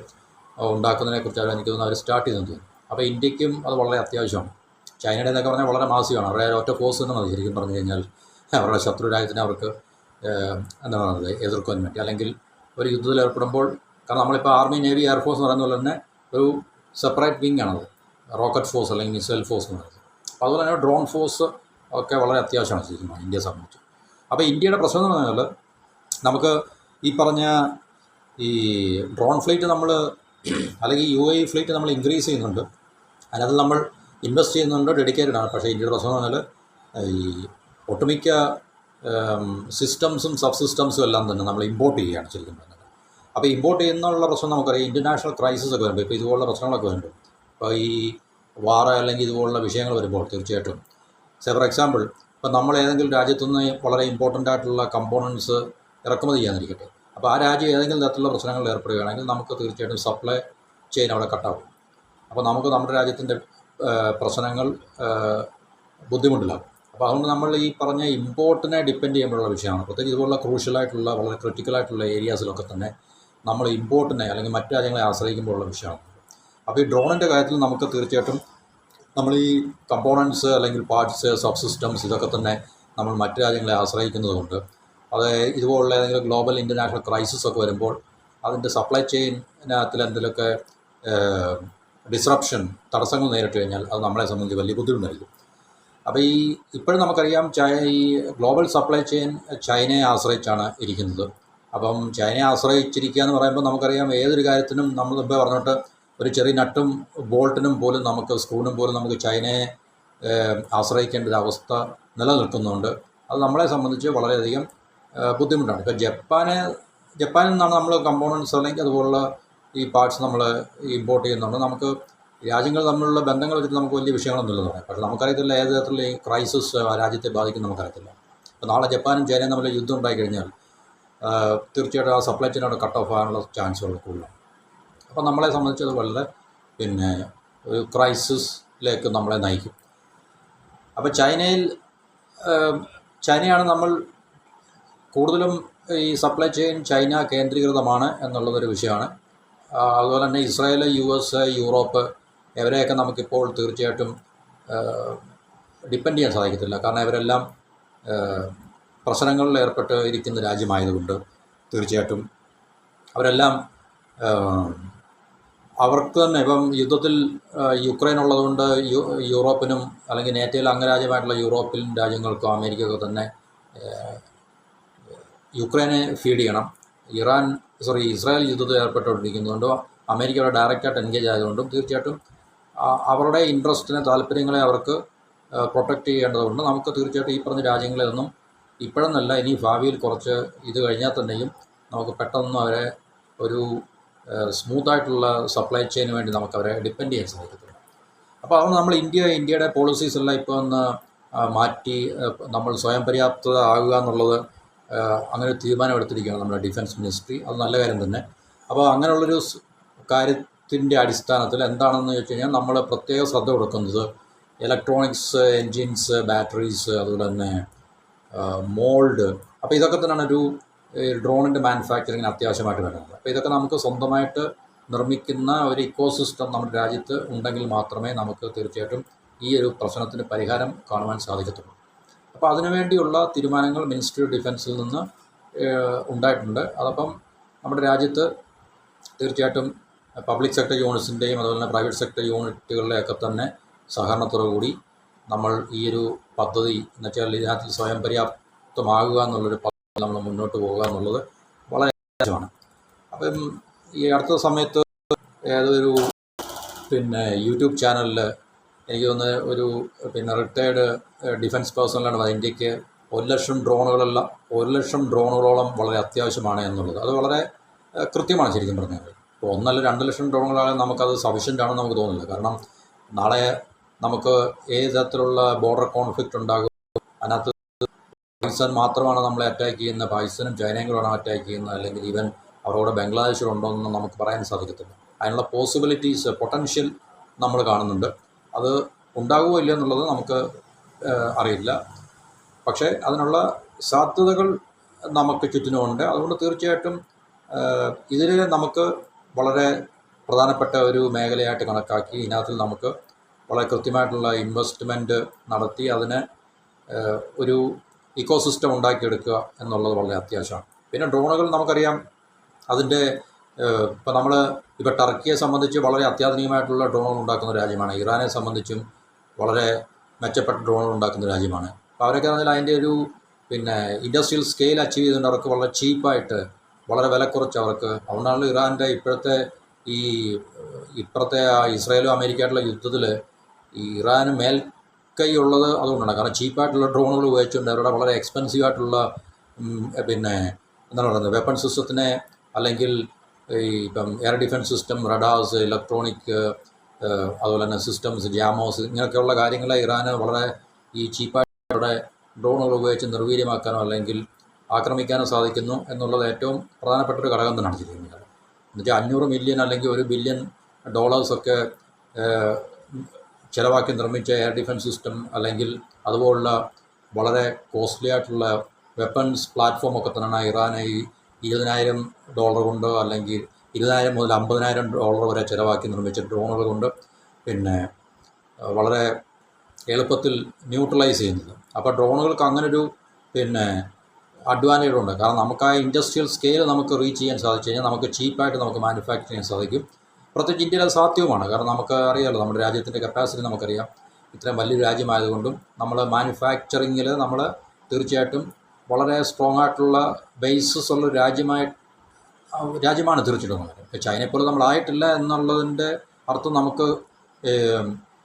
ഉണ്ടാക്കുന്നതിനെക്കുറിച്ച് എനിക്ക് തോന്നുന്നു അവർ സ്റ്റാർട്ട് ചെയ്തെന്ന് തോന്നുന്നു. അപ്പോൾ ഇന്ത്യക്കും അത് വളരെ അത്യാവശ്യമാണ്. ചൈനയുടെ എന്നൊക്കെ പറഞ്ഞാൽ വളരെ മാസികമാണ്, അവരുടെ ഒറ്റ ഫോഴ്സ് തന്നെ മതി ശരിക്കും പറഞ്ഞു കഴിഞ്ഞാൽ അവരുടെ ശത്രു രാജ്യത്തിനെ അവർക്ക് എന്താ പറയുന്നത് എതിർക്കാൻ വേണ്ടി, അല്ലെങ്കിൽ ഒരു യുദ്ധത്തിൽ ഏർപ്പെടുമ്പോൾ. കാരണം നമ്മളിപ്പോൾ ആർമി, നേവി, എയർഫോഴ്സ് എന്ന് പറയുന്ന പോലെ തന്നെ ഒരു സെപ്പറേറ്റ് വിങ് ആണത് റോക്കറ്റ് ഫോഴ്സ് അല്ലെങ്കിൽ മിസൈൽ ഫോഴ്സ് എന്ന് പറയുന്നത്. അപ്പോൾ അതുപോലെ തന്നെ ഡ്രോൺ ഫോഴ്സ് ഒക്കെ വളരെ അത്യാവശ്യമാണ് ശരിക്കും ഇന്ത്യയെ സംബന്ധിച്ച്. അപ്പോൾ ഇന്ത്യയുടെ പ്രശ്നം എന്ന് പറഞ്ഞാൽ നമുക്ക് ഈ പറഞ്ഞ ഈ ഡ്രോൺ ഫ്ലീറ്റ് നമ്മൾ അല്ലെങ്കിൽ UAV ഫ്ലീറ്റ് നമ്മൾ ഇൻക്രീസ് ചെയ്യുന്നുണ്ട്, അതിനകത്ത് നമ്മൾ ഇൻവെസ്റ്റ് ചെയ്യുന്നുണ്ട്, ഡെഡിക്കേറ്റഡ് ആണ്. പക്ഷേ ഇന്ത്യയുടെ പ്രശ്നം എന്ന് പറഞ്ഞാൽ ഈ ഒട്ടുമിക്ക സിസ്റ്റംസും സബ് സിസ്റ്റംസും എല്ലാം തന്നെ നമ്മൾ ഇമ്പോർട്ട് ചെയ്യുകയാണ് ശരിക്കും പറഞ്ഞത്. അപ്പോൾ ഇമ്പോർട്ട് ചെയ്യുന്നുള്ള പ്രശ്നം നമുക്കറിയാം. ഇൻ്റർനാഷണൽ ക്രൈസിസ് ഒക്കെ വരുമ്പോൾ, ഇപ്പോൾ ഇതുപോലുള്ള പ്രശ്നങ്ങളൊക്കെ വരുമ്പോൾ, ഇപ്പോൾ ഈ വാർ അല്ലെങ്കിൽ ഇതുപോലുള്ള വിഷയങ്ങൾ വരുമ്പോൾ തീർച്ചയായിട്ടും ഫോർ എക്സാമ്പിൾ ഇപ്പോൾ നമ്മൾ ഏതെങ്കിലും രാജ്യത്തുനിന്ന് വളരെ ഇമ്പോർട്ടൻ്റ് ആയിട്ടുള്ള കമ്പോണൻസ് ഇറക്കുമതി ചെയ്യാനിരിക്കട്ടെ, അപ്പോൾ ആ രാജ്യം ഏതെങ്കിലും തരത്തിലുള്ള പ്രശ്നങ്ങളിൽ ഏർപ്പെടുകയാണെങ്കിൽ നമുക്ക് തീർച്ചയായിട്ടും സപ്ലൈ ചെയിൻ അവിടെ കട്ടാവും. അപ്പോൾ നമുക്ക് നമ്മുടെ രാജ്യത്തിൻ്റെ പ്രശ്നങ്ങൾ ബുദ്ധിമുട്ടിലാകും. അപ്പോൾ അതുകൊണ്ട് നമ്മൾ ഈ പറഞ്ഞ ഇമ്പോർട്ടിനെ ഡിപ്പെൻഡ് ചെയ്യുമ്പോഴുള്ള വിഷയമാണ്. പ്രത്യേകിച്ച് ഇതുപോലുള്ള ക്രൂഷ്യലായിട്ടുള്ള വളരെ ക്രിട്ടിക്കലായിട്ടുള്ള ഏരിയാസിലൊക്കെ തന്നെ നമ്മൾ ഇമ്പോർട്ടിനെ അല്ലെങ്കിൽ മറ്റു രാജ്യങ്ങളെ ആശ്രയിക്കുമ്പോഴുള്ള വിഷയമാണ്. അപ്പോൾ ഈ ഡ്രോണിൻ്റെ കാര്യത്തിൽ നമുക്ക് തീർച്ചയായിട്ടും നമ്മൾ ഈ കമ്പോണൻസ് അല്ലെങ്കിൽ പാർട്സ്, സബ് സിസ്റ്റംസ് ഇതൊക്കെ തന്നെ നമ്മൾ മറ്റു രാജ്യങ്ങളെ ആശ്രയിക്കുന്നത് കൊണ്ട് അത് ഇതുപോലുള്ള ഏതെങ്കിലും ഗ്ലോബൽ ഇൻ്റർനാഷണൽ ക്രൈസിസ് ഒക്കെ വരുമ്പോൾ അതിൻ്റെ സപ്ലൈ ചെയിനകത്തിൽ എന്തെങ്കിലുമൊക്കെ ഡിസ്റപ്ഷൻ, തടസ്സങ്ങൾ നേരിട്ട് കഴിഞ്ഞാൽ അത് നമ്മളെ സംബന്ധിച്ച് വലിയ ബുദ്ധിമുട്ടായിരിക്കും. അപ്പോൾ ഇപ്പോഴും നമുക്കറിയാം ഈ ഗ്ലോബൽ സപ്ലൈ ചെയിൻ ചൈനയെ ആശ്രയിച്ചാണ് ഇരിക്കുന്നത്. അപ്പം ചൈനയെ ആശ്രയിച്ചിരിക്കുക എന്ന് പറയുമ്പോൾ നമുക്കറിയാം ഏതൊരു കാര്യത്തിനും നമ്മൾ മുമ്പേ പറഞ്ഞിട്ട് ഒരു ചെറിയ നട്ടും ബോൾട്ടിനും പോലും നമുക്ക് സ്ക്രൂവിനും പോലും നമുക്ക് ചൈനയെ ആശ്രയിക്കേണ്ട ഒരു അവസ്ഥ നിലനിൽക്കുന്നുണ്ട്. അത് നമ്മളെ സംബന്ധിച്ച് വളരെയധികം ബുദ്ധിമുട്ടാണ്. ഇപ്പോൾ ജപ്പാനിൽ നിന്നാണ് നമ്മൾ കമ്പോണൻസ് അല്ലെങ്കിൽ അതുപോലുള്ള ഈ പാർട്സ് നമ്മൾ ഇമ്പോർട്ട് ചെയ്യുന്നുണ്ട്. നമുക്ക് രാജ്യങ്ങൾ തമ്മിലുള്ള ബന്ധങ്ങൾ വെച്ചിട്ട് നമുക്ക് വലിയ വിഷയങ്ങളൊന്നുമില്ല പറയാം. പക്ഷേ നമുക്കറിയത്തില്ല ഏത് തരത്തിലുള്ള ഈ ക്രൈസിസ് രാജ്യത്തെ ബാധിക്കും നമുക്കറിയത്തില്ല. അപ്പോൾ നാളെ ജപ്പാനും ചൈനയും തമ്മിൽ യുദ്ധം ഉണ്ടായി കഴിഞ്ഞാൽ തീർച്ചയായിട്ടും ആ സപ്ലൈ ചെയിൻ അവിടെ കട്ട് ഓഫ് ആകാനുള്ള ചാൻസുകൾ കൂടുതലാണ്. അപ്പോൾ നമ്മളെ സംബന്ധിച്ചത് വളരെ പിന്നെ ഒരു ക്രൈസിസിലേക്ക് നമ്മളെ നയിക്കും. അപ്പോൾ ചൈനയാണ് നമ്മൾ കൂടുതലും ഈ സപ്ലൈ ചെയിൻ ചൈന കേന്ദ്രീകൃതമാണ് എന്നുള്ളതൊരു വിഷയമാണ്. അതുപോലെ തന്നെ ഇസ്രായേൽ, US, യൂറോപ്പ് ഇവരെയൊക്കെ നമുക്കിപ്പോൾ തീർച്ചയായിട്ടും ഡിപ്പെൻഡ് ചെയ്യാൻ സാധിക്കത്തില്ല. കാരണം ഇവരെല്ലാം പ്രശ്നങ്ങളിൽ ഏർപ്പെട്ട് ഇരിക്കുന്ന രാജ്യമായതുകൊണ്ട് തീർച്ചയായിട്ടും അവരെല്ലാം അവർക്ക് തന്നെ ഇപ്പം യുദ്ധത്തിൽ യുക്രൈൻ ഉള്ളതുകൊണ്ട് യൂറോപ്പിനും അല്ലെങ്കിൽ നേറ്റോയിൽ അംഗരാജ്യമായിട്ടുള്ള യൂറോപ്യൻ രാജ്യങ്ങൾക്കും അമേരിക്കയ്ക്കും തന്നെ യുക്രൈനെ ഫീഡ് ചെയ്യണം. ഇസ്രായേൽ യുദ്ധത്തിൽ ഏർപ്പെട്ടുകൊണ്ടിരിക്കുന്നതുകൊണ്ടും അമേരിക്കയുടെ ഡയറക്റ്റായിട്ട് എൻഗേജ് ആയതുകൊണ്ടും തീർച്ചയായിട്ടും അവരുടെ ഇൻട്രസ്റ്റിനെ, താല്പര്യങ്ങളെ അവർക്ക് പ്രൊട്ടക്റ്റ് ചെയ്യേണ്ടതുകൊണ്ട് നമുക്ക് തീർച്ചയായിട്ടും ഈ പറഞ്ഞ രാജ്യങ്ങളിലൊന്നും ഇപ്പോഴെന്നല്ല ഇനി ഭാവിയിൽ കുറച്ച് ഇത് കഴിഞ്ഞാൽ തന്നെയും നമുക്ക് പെട്ടെന്ന് അവരെ ഒരു സ്മൂത്തായിട്ടുള്ള സപ്ലൈ ചെയിന് വേണ്ടി നമുക്കവരെ ഡിപ്പെൻഡ് ചെയ്യാൻ സാധിക്കത്തില്ല. അപ്പോൾ അത് നമ്മൾ ഇന്ത്യയുടെ പോളിസീസ് എല്ലാം ഇപ്പോൾ ഒന്ന് മാറ്റി നമ്മൾ സ്വയം പര്യാപ്തത ആകുക എന്നുള്ളത് അങ്ങനെ തീരുമാനമെടുത്തിരിക്കുകയാണ് നമ്മുടെ ഡിഫൻസ് മിനിസ്ട്രി. അത് നല്ല കാര്യം തന്നെ. അപ്പോൾ അങ്ങനെയുള്ളൊരു കാര്യത്തിൻ്റെ അടിസ്ഥാനത്തിൽ എന്താണെന്ന് വെച്ച് കഴിഞ്ഞാൽ നമ്മൾ പ്രത്യേക ശ്രദ്ധ കൊടുക്കുന്നത് ഇലക്ട്രോണിക്സ്, എൻജിൻസ്, ബാറ്ററീസ്, അതുപോലെ തന്നെ മോൾഡ്. അപ്പോൾ ഇതൊക്കെ തന്നെയാണ് ഒരു ഡ്രോണിൻ്റെ മാനുഫാക്ചറിങ്ങിന് അത്യാവശ്യമായിട്ട് വരുന്നത്. അപ്പോൾ ഇതൊക്കെ നമുക്ക് സ്വന്തമായിട്ട് നിർമ്മിക്കുന്ന ഒരു ഇക്കോസിസ്റ്റം നമ്മുടെ രാജ്യത്ത് ഉണ്ടെങ്കിൽ മാത്രമേ നമുക്ക് തീർച്ചയായിട്ടും ഈ ഒരു പ്രശ്നത്തിന് പരിഹാരം കാണുവാൻ സാധിക്കത്തുള്ളൂ. അപ്പോൾ അതിനുവേണ്ടിയുള്ള തീരുമാനങ്ങൾ മിനിസ്ട്രി ഓഫ് ഡിഫൻസിൽ നിന്ന് ഉണ്ടായിട്ടുണ്ട്. അതപ്പം നമ്മുടെ രാജ്യത്ത് തീർച്ചയായിട്ടും പബ്ലിക് സെക്ടർ യൂണിറ്റ്സിൻ്റെയും അതുപോലെ തന്നെ പ്രൈവറ്റ് സെക്ടർ യൂണിറ്റുകളുടെയൊക്കെ തന്നെ സഹകരണത്തോടുകൂടി നമ്മൾ ഈ ഒരു പദ്ധതി എന്ന് വെച്ചാൽ ഇതിനകത്ത് സ്വയം പര്യാപ്തമാകുക എന്നുള്ളൊരു പദ്ധതി നമ്മൾ മുന്നോട്ട് പോകുക എന്നുള്ളത് വളരെ ആവശ്യമാണ്. അപ്പം ഈ അടുത്ത സമയത്ത് ഏതൊരു യൂട്യൂബ് ചാനലിൽ എനിക്ക് തോന്നുന്നത് ഒരു റിട്ടയർഡ് ഡിഫൻസ് പേഴ്സണലാണ് ഇന്ത്യക്ക് 1,00,000 ഡ്രോണുകളോളം വളരെ അത്യാവശ്യമാണ് എന്നുള്ളത്. അത് വളരെ കൃത്യമാണ് ശരിക്കും പറഞ്ഞാൽ. ഇപ്പോൾ 1 അല്ല 2 ലക്ഷം ഡ്രോണുകളാണെങ്കിൽ നമുക്കത് സഫീഷ്യൻ്റ് ആണെന്ന് നമുക്ക് തോന്നുന്നില്ല. കാരണം നാളെ നമുക്ക് ഏത് തരത്തിലുള്ള ബോർഡർ കോൺഫ്ലിക്റ്റ് ഉണ്ടാകും, അതിനകത്ത് പാകിസ്ഥാൻ മാത്രമാണ് നമ്മളെ അറ്റാക്ക് ചെയ്യുന്നത്, പാകിസ്ഥാനും ചൈനയും കൂടെയാണ് അറ്റാക്ക് ചെയ്യുന്നത്, അല്ലെങ്കിൽ ഈവൻ അവരോട് ബംഗ്ലാദേശിലുണ്ടോയെന്ന് നമുക്ക് പറയാൻ സാധിക്കത്തില്ല. അതിനുള്ള പോസിബിലിറ്റീസ്, പൊട്ടൻഷ്യൽ നമ്മൾ കാണുന്നുണ്ട്. അത് ഉണ്ടാകുമോ ഇല്ല എന്നുള്ളത് നമുക്ക് അറിയില്ല. പക്ഷേ അതിനുള്ള സാധ്യതകൾ നമുക്ക് ചുറ്റിനുമുണ്ട്. അതുകൊണ്ട് തീർച്ചയായിട്ടും ഇതിൽ നമുക്ക് വളരെ പ്രധാനപ്പെട്ട ഒരു മേഖലയായിട്ട് കണക്കാക്കി ഇതിനകത്ത് നമുക്ക് വളരെ കൃത്യമായിട്ടുള്ള ഇൻവെസ്റ്റ്മെൻറ്റ് നടത്തി അതിന് ഒരു ഇക്കോസിസ്റ്റം ഉണ്ടാക്കിയെടുക്കുക എന്നുള്ളത് വളരെ അത്യാവശ്യമാണ്. പിന്നെ ഡ്രോണുകൾ നമുക്കറിയാം, അതിൻ്റെ ഇപ്പോൾ ടർക്കിയെ സംബന്ധിച്ച് വളരെ അത്യാധുനികമായിട്ടുള്ള ഡ്രോണുകൾ ഉണ്ടാക്കുന്ന രാജ്യമാണ്. ഇറാനെ സംബന്ധിച്ചും വളരെ മെച്ചപ്പെട്ട ഡ്രോണുകൾ ഉണ്ടാക്കുന്ന രാജ്യമാണ്. അപ്പോൾ അവരൊക്കെ പറഞ്ഞാൽ അതിൻ്റെ ഒരു ഇൻഡസ്ട്രിയൽ സ്കെയിൽ അച്ചീവ് ചെയ്തുകൊണ്ട് അവർക്ക് വളരെ ചീപ്പായിട്ട് വളരെ വില കുറച്ച് അവർക്ക്, അതുകൊണ്ടാണ് ഇറാൻ്റെ ഇപ്പുറത്തെ ഇസ്രായേലും അമേരിക്കയായിട്ടുള്ള യുദ്ധത്തിൽ ഇറാന് മേൽക്കൈ ഉള്ളത് അതുകൊണ്ടാണ്. കാരണം ചീപ്പായിട്ടുള്ള ഡ്രോണുകൾ ഉപയോഗിച്ചുകൊണ്ട് അവരുടെ വളരെ എക്സ്പെൻസീവ് ആയിട്ടുള്ള എന്താണ് പറയുന്നത് വെപ്പൺ സിസ്റ്റത്തിനെ, അല്ലെങ്കിൽ ഇപ്പം air defence system, radars, electronic, അതുപോലെ തന്നെ സിസ്റ്റംസ്, ജാമോസ്, ഇങ്ങനെയൊക്കെയുള്ള കാര്യങ്ങളെ ഇറാന് വളരെ ഈ ചീപ്പായിട്ട് ഡ്രോണുകൾ ഉപയോഗിച്ച് നിർവീര്യമാക്കാനോ അല്ലെങ്കിൽ ആക്രമിക്കാനോ സാധിക്കുന്നു എന്നുള്ളത് ഏറ്റവും പ്രധാനപ്പെട്ടൊരു ഘടകം തന്നെയാണ് ചെയ്യുന്നത്. എന്നുവെച്ചാൽ 500 മില്യൺ അല്ലെങ്കിൽ $1 ബില്യൺ ചിലവാക്കി നിർമ്മിച്ച എയർ ഡിഫൻസ് സിസ്റ്റം, അല്ലെങ്കിൽ അതുപോലുള്ള വളരെ കോസ്റ്റ്ലി ആയിട്ടുള്ള വെപ്പൺസ് പ്ലാറ്റ്ഫോമൊക്കെ തന്നെയാണ് ഇറാന് ഈ $20,000 കൊണ്ട് അല്ലെങ്കിൽ 20,000 മുതൽ $50,000 വരെ ചിലവാക്കി നിർമ്മിച്ച ഡ്രോണുകൾ കൊണ്ട് വളരെ എളുപ്പത്തിൽ ന്യൂട്രലൈസ് ചെയ്യുന്നത്. അപ്പോൾ ഡ്രോണുകൾക്ക് അങ്ങനൊരു അഡ്വാൻറ്റേജ് ഉണ്ട്. കാരണം നമുക്ക് ആ ഇൻഡസ്ട്രിയൽ സ്കെയിൽ നമുക്ക് റീച്ച് ചെയ്യാൻ സാധിച്ചു കഴിഞ്ഞാൽ നമുക്ക് ചീപ്പായിട്ട് നമുക്ക് മാനുഫാക്ചർ ചെയ്യാൻ സാധിക്കും. പ്രത്യേകിച്ച് ഇന്ത്യയിൽ അത് സാധ്യവുമാണ്. കാരണം നമുക്ക് അറിയാമല്ലോ, നമ്മുടെ രാജ്യത്തിൻ്റെ കപ്പാസിറ്റി നമുക്കറിയാം. ഇത്രയും വലിയൊരു രാജ്യമായതുകൊണ്ടും നമ്മൾ മാനുഫാക്ചറിങ്ങിൽ നമ്മൾ തീർച്ചയായിട്ടും വളരെ സ്ട്രോങ് ആയിട്ടുള്ള ബേസസ് ഉള്ള രാജ്യമാണ് തീർച്ചയായിട്ടും. ഇപ്പോൾ ചൈനയെപ്പോലെ നമ്മളായിട്ടില്ല എന്നുള്ളതിൻ്റെ അർത്ഥം നമുക്ക്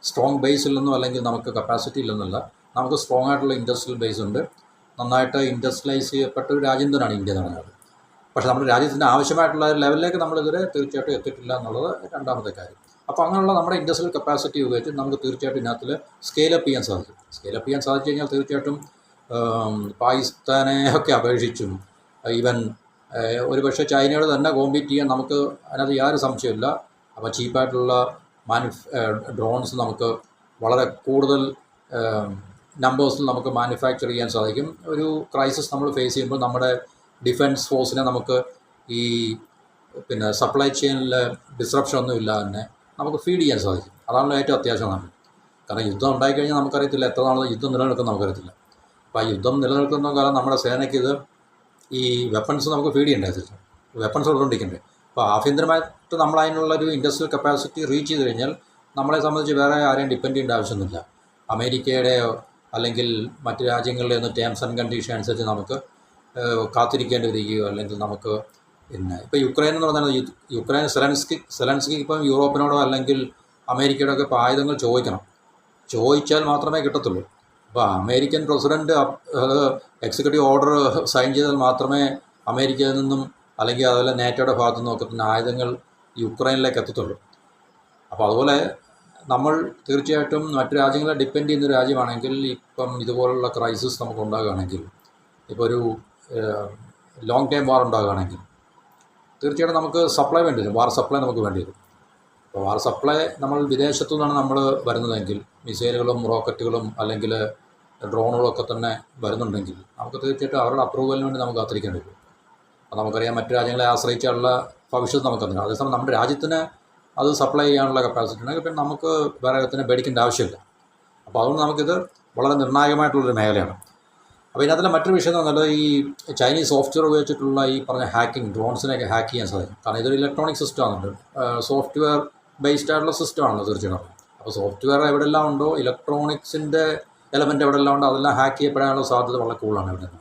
സ്ട്രോങ് ബേസ് ഇല്ലെന്നോ അല്ലെങ്കിൽ നമുക്ക് കപ്പാസിറ്റി ഇല്ലെന്നല്ല. നമുക്ക് സ്ട്രോങ് ആയിട്ടുള്ള ഇൻഡസ്ട്രിയൽ ബേസ് ഉണ്ട്. നന്നായിട്ട് ഇൻഡസ്ട്രിയലൈസ് ചെയ്യപ്പെട്ട ഒരു രാജ്യം തന്നെയാണ് ഇന്ത്യ എന്ന് പറഞ്ഞത്. പക്ഷേ നമ്മുടെ രാജ്യത്തിൻ്റെ ആവശ്യമായിട്ടുള്ള ലെവലിലേക്ക് നമ്മളിതുവരെ തീർച്ചയായിട്ടും എത്തിയിട്ടില്ല എന്നുള്ളത് രണ്ടാമത്തെ കാര്യം. അപ്പോൾ അങ്ങനെയുള്ള നമ്മുടെ ഇൻഡസ്ട്രിയൽ കപ്പാസിറ്റി ഉപയോഗിച്ച് നമുക്ക് തീർച്ചയായിട്ടും ഇതിനകത്തിൽ സ്കെയിലപ്പ് ചെയ്യാൻ സാധിക്കും. സ്കെയിലപ്പ് ചെയ്യാൻ സാധിച്ചു കഴിഞ്ഞാൽ തീർച്ചയായിട്ടും പാകിസ്ഥാനെ ഒക്കെ അപേക്ഷിച്ചും ഈവൻ ഒരു പക്ഷേ ചൈനയോട് തന്നെ കോമ്പീറ്റ് ചെയ്യാൻ നമുക്ക് അതിനകത്ത് യാതൊരു സംശയമില്ല. അപ്പോൾ ചീപ്പായിട്ടുള്ള ഡ്രോൺസ് നമുക്ക് വളരെ കൂടുതൽ നമ്പേഴ്സിൽ നമുക്ക് മാനുഫാക്ചർ ചെയ്യാൻ സാധിക്കും. ഒരു ക്രൈസിസ് നമ്മൾ ഫേസ് ചെയ്യുമ്പോൾ നമ്മുടെ ഡിഫൻസ് ഫോഴ്സിനെ നമുക്ക് ഈ സപ്ലൈ ചെയിനിൽ ഡിസ്റപ്ഷൻ ഒന്നും ഇല്ലാതെ തന്നെ നമുക്ക് ഫീഡ് ചെയ്യാൻ സാധിക്കും. അതാണല്ലോ ഏറ്റവും അത്യാവശ്യമാണ്. കാരണം യുദ്ധം ഉണ്ടായിക്കഴിഞ്ഞാൽ നമുക്കറിയത്തില്ല എത്ര നാൾ യുദ്ധം നിലനിൽക്കും നമുക്കറിയത്തില്ല. അപ്പോൾ ആ യുദ്ധം നിലനിൽക്കുന്ന കാലം നമ്മുടെ സേനയ്ക്ക് ഇത് ഈ വെപ്പൺസ് നമുക്ക് ഫീഡ് ചെയ്യേണ്ടേ, വെപ്പൺസ് ഉള്ളതുകൊണ്ടിരിക്കണ്ടേ. അപ്പോൾ ആഭ്യന്തരമായിട്ട് നമ്മൾ അതിനുള്ളൊരു ഇൻഡസ്ട്രിയൽ കപ്പാസിറ്റി റീച്ച് ചെയ്ത് കഴിഞ്ഞാൽ നമ്മളെ സംബന്ധിച്ച് വേറെ ആരെയും ഡിപ്പെൻഡ് ചെയ്യേണ്ട ആവശ്യമൊന്നുമില്ല. അമേരിക്കയുടെയോ അല്ലെങ്കിൽ മറ്റ് രാജ്യങ്ങളുടെ ഒന്നും ടേംസ് ആൻഡ് കണ്ടീഷൻ അനുസരിച്ച് നമുക്ക് കാത്തിരിക്കേണ്ടി വരികയോ അല്ലെങ്കിൽ നമുക്ക് ഇപ്പോൾ യുക്രൈൻ എന്ന് പറഞ്ഞാൽ യുക്രൈൻ സെലൻസ്കി ഇപ്പം യൂറോപ്പിനോടോ അല്ലെങ്കിൽ അമേരിക്കയുടെ ഒക്കെ ഇപ്പോൾ ആയുധങ്ങൾ ചോദിച്ചാൽ മാത്രമേ കിട്ടത്തുള്ളൂ. അപ്പോൾ American president executive order sign ചെയ്താൽ മാത്രമേ അമേരിക്കയിൽ നിന്നും അല്ലെങ്കിൽ അതുപോലെ നാറ്റോയുടെ ഭാഗത്തു നിന്നൊക്കെ തന്നെ ആയുധങ്ങൾ യുക്രൈനിലേക്ക് എത്തത്തുള്ളൂ. അപ്പോൾ അതുപോലെ നമ്മൾ തീർച്ചയായിട്ടും മറ്റു രാജ്യങ്ങളെ ഡിപ്പെൻഡ് ചെയ്യുന്ന ഒരു രാജ്യമാണെങ്കിൽ ഇപ്പം ഇതുപോലുള്ള ക്രൈസിസ് നമുക്ക് ഉണ്ടാകുകയാണെങ്കിൽ, ഇപ്പോൾ ഒരു ലോങ് ടൈം വാർ ഉണ്ടാകുകയാണെങ്കിൽ തീർച്ചയായിട്ടും നമുക്ക് സപ്ലൈ വേണ്ടി വരും, വാർ സപ്ലൈ നമുക്ക് വേണ്ടി വരും. അപ്പോൾ വാർ സപ്ലൈ നമ്മൾ വിദേശത്തു നിന്നാണ് നമ്മൾ വരുന്നതെങ്കിൽ, മിസൈലുകളും റോക്കറ്റുകളും അല്ലെങ്കിൽ ഡ്രോണുകളൊക്കെ തന്നെ വരുന്നുണ്ടെങ്കിൽ നമുക്ക് തീർച്ചയായിട്ടും അവരുടെ അപ്രൂവലിന് വേണ്ടി നമുക്ക് കാത്തിരിക്കേണ്ടി വരും. അപ്പോൾ നമുക്കറിയാം മറ്റു രാജ്യങ്ങളെ ആശ്രയിച്ചുള്ള ഭവിഷ്യത്ത് നമുക്കറിയാം. അതേസമയം നമ്മുടെ രാജ്യത്തിന് അത് സപ്ലൈ ചെയ്യാനുള്ള കപ്പാസിറ്റി ഉണ്ടെങ്കിൽ പിന്നെ നമുക്ക് വേറെ തന്നെ പേടിക്കേണ്ട ആവശ്യമില്ല. അപ്പോൾ അതുകൊണ്ട് നമുക്കിത് വളരെ നിർണായകമായിട്ടുള്ളൊരു മേഖലയാണ്. അപ്പോൾ ഇതിനകത്തിലെ മറ്റൊരു വിഷയം എന്ന് പറഞ്ഞാൽ ഈ ചൈനീസ് സോഫ്റ്റ്വെയർ ഉപയോഗിച്ചിട്ടുള്ള ഈ പറഞ്ഞ ഹാക്കിംഗ്, ഡ്രോൺസിനെയൊക്കെ ഹാക്ക് ചെയ്യാൻ സാധിക്കും. കാരണം ഇതൊരു ഇലക്ട്രോണിക് സിസ്റ്റമാണുണ്ട്, സോഫ്റ്റ്വെയർ ബേസ്ഡ് ആയിട്ടുള്ള സിസ്റ്റമാണല്ലോ തീർച്ചയായിട്ടും. അപ്പോൾ സോഫ്റ്റ്വെയർ എവിടെയെല്ലാം ഉണ്ടോ, ഇലക്ട്രോണിക്സിൻ്റെ എലമെൻറ്റ് എവിടെയെല്ലാം ഉണ്ടോ അതെല്ലാം ഹാക്ക് ചെയ്യപ്പെടാനുള്ള സാധ്യത വളരെ കൂടുതലാണ് ഇവിടെ നിന്ന്.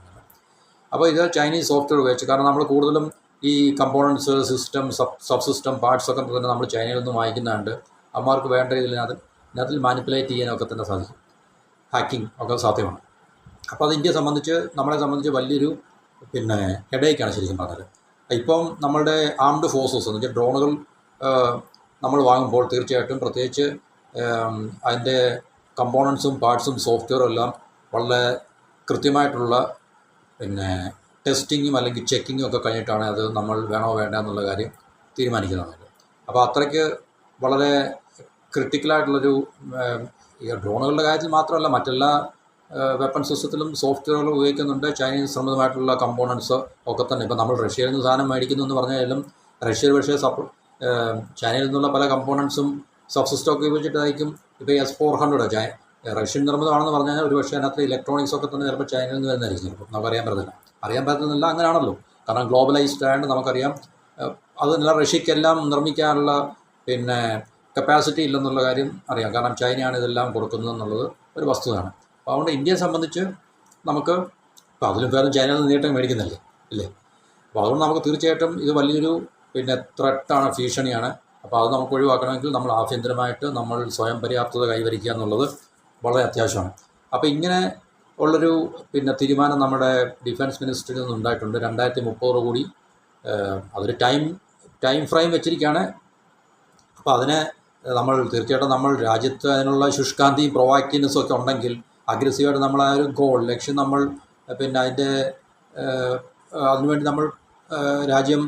അപ്പോൾ ഇത് ചൈനീസ് സോഫ്റ്റ്വെയർ ഉപയോഗിച്ച്, കാരണം നമ്മൾ കൂടുതലും ഈ കമ്പോണൻസ്, സിസ്റ്റം, സബ് സിസ്റ്റം, പാർട്സൊക്കെ തന്നെ നമ്മൾ ചൈനയിൽ നിന്ന് വാങ്ങിക്കുന്നുണ്ട്. അവന്മാർക്ക് വേണ്ട രീതിയിൽ അതിൽ മാനിപ്പുലേറ്റ് ചെയ്യാനൊക്കെ തന്നെ സാധിക്കും, ഹാക്കിംഗ് ഒക്കെ സാധ്യമാണ്. അപ്പോൾ അത് ഇന്ത്യയെ സംബന്ധിച്ച്, നമ്മളെ സംബന്ധിച്ച് വലിയൊരു ഹെഡേക്കാണ് ശരിക്കും പറഞ്ഞത്. ഇപ്പം നമ്മളുടെ ആംഡ് ഫോഴ്സസ് എന്ന് വെച്ചാൽ ഡ്രോണുകൾ നമ്മൾ വാങ്ങുമ്പോൾ തീർച്ചയായിട്ടും പ്രത്യേകിച്ച് അതിൻ്റെ കമ്പോണൻസും പാർട്സും സോഫ്റ്റ്വെയറും എല്ലാം വളരെ കൃത്യമായിട്ടുള്ള ടെസ്റ്റിങ്ങും അല്ലെങ്കിൽ ചെക്കിങ്ങും ഒക്കെ കഴിഞ്ഞിട്ടാണ് അത് നമ്മൾ വേണോ വേണ്ട എന്നുള്ള കാര്യം തീരുമാനിക്കുന്നത്. അപ്പോൾ അത്രയ്ക്ക് വളരെ ക്രിട്ടിക്കലായിട്ടുള്ളൊരു ഈ ഡ്രോണുകളുടെ കാര്യത്തിൽ മാത്രമല്ല മറ്റെല്ലാ വെപ്പൺ സിസ്റ്റത്തിലും സോഫ്റ്റ്വെയറുകൾ ഉപയോഗിക്കുന്നുണ്ട്. ചൈനീസ് നിർമ്മിതമായിട്ടുള്ള കമ്പോണൻസ് ഒക്കെ തന്നെ. ഇപ്പോൾ നമ്മൾ റഷ്യയിൽ നിന്ന് സാധനം മേടിക്കുന്നു എന്ന് പറഞ്ഞാലും റഷ്യ പക്ഷേ ചൈനയിൽ നിന്നുള്ള പല കമ്പോണൻസും സബ് സിസ്റ്റം ഒക്കെ ഉപയോഗിച്ചിട്ടായിരിക്കും. ഇപ്പോൾ S-400 റഷ്യൻ നിർമ്മിതമാണെന്ന് പറഞ്ഞാൽ ഒരു പക്ഷേ അതിനകത്ത് ഇലക്ട്രോണിക്സ് ഒക്കെ തന്നെ ചിലപ്പോൾ ചൈനയിൽ നിന്ന് വരുന്നതായിരിക്കും. ചിലപ്പോൾ നമുക്കറിയാൻ പറ്റുന്നില്ല അങ്ങനെയാണല്ലോ. കാരണം ഗ്ലോബലൈസ്ഡ് ആയതുകൊണ്ട് നമുക്കറിയാം അതെല്ലാം റഷ്യക്കെല്ലാം നിർമ്മിക്കാനുള്ള കപ്പാസിറ്റി ഇല്ലെന്നുള്ള കാര്യം അറിയാം. കാരണം ചൈനയാണ് ഇതെല്ലാം കൊടുക്കുന്നതെന്നുള്ളത് ഒരു വസ്തുതയാണ്. അപ്പോൾ അതുകൊണ്ട് ഇന്ത്യയെ സംബന്ധിച്ച് നമുക്ക് ഇപ്പോൾ അതിലും പേരും ചൈനയിൽ നിന്ന് നേരിട്ട് മേടിക്കുന്നില്ലേ ഇല്ലേ. അപ്പോൾ അതുകൊണ്ട് നമുക്ക് തീർച്ചയായിട്ടും ഇത് വലിയൊരു ത്രെട്ടാണ്, ഭീഷണിയാണ്. അപ്പോൾ അത് നമുക്ക് ഒഴിവാക്കണമെങ്കിൽ നമ്മൾ ആഭ്യന്തരമായിട്ട് നമ്മൾ സ്വയം പര്യാപ്തത കൈവരിക്കുക എന്നുള്ളത് വളരെ അത്യാവശ്യമാണ്. അപ്പോൾ ഇങ്ങനെ ഉള്ളൊരു തീരുമാനം നമ്മുടെ ഡിഫൻസ് മിനിസ്ട്രിയിൽ നിന്നുണ്ടായിട്ടുണ്ട്. 2030 കൂടി അതൊരു ടൈം ഫ്രെയിം വെച്ചിരിക്കുകയാണ്. അപ്പോൾ അതിനെ തീർച്ചയായിട്ടും നമ്മൾ രാജ്യത്ത് അതിനുള്ള ശുഷ്കാന്തിയും പ്രൊവാക്റ്റീവ്നെസ്സും ഒക്കെ ഉണ്ടെങ്കിൽ അഗ്രസീവായിട്ട് നമ്മൾ ആ ഒരു ലക്ഷ്യം നമ്മൾ അതിനുവേണ്ടി നമ്മൾ രാജ്യം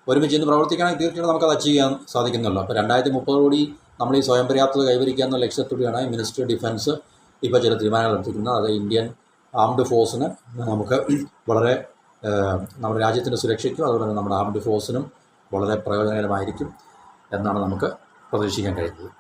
ഒരുമിച്ച് നിന്ന് പ്രവർത്തിക്കുകയാണെങ്കിൽ തീർച്ചയായിട്ടും നമുക്കത് അച്ചീവ് ചെയ്യാൻ സാധിക്കുന്നുള്ളൂ. അപ്പോൾ 2030 കൂടി നമ്മൾ ഈ സ്വയം പര്യാപ്തത കൈവരിക്കുക എന്ന ലക്ഷ്യത്തോടെയാണ് ഈ മിനിസ്ട്രി ഓഫ് ഡിഫൻസ് ഇപ്പോൾ ചില തീരുമാനങ്ങൾ എടുത്തിരിക്കുന്നത്. അത് ഇന്ത്യൻ ആംഡ് ഫോഴ്സിന് നമുക്ക് വളരെ നമ്മുടെ രാജ്യത്തിൻ്റെ സുരക്ഷയ്ക്കും അതുപോലെ തന്നെ നമ്മുടെ ആംഡ് ഫോഴ്സിനും വളരെ പ്രയോജനകരമായിരിക്കും എന്നാണ് നമുക്ക് പ്രതീക്ഷിക്കാൻ കഴിയുന്നത്.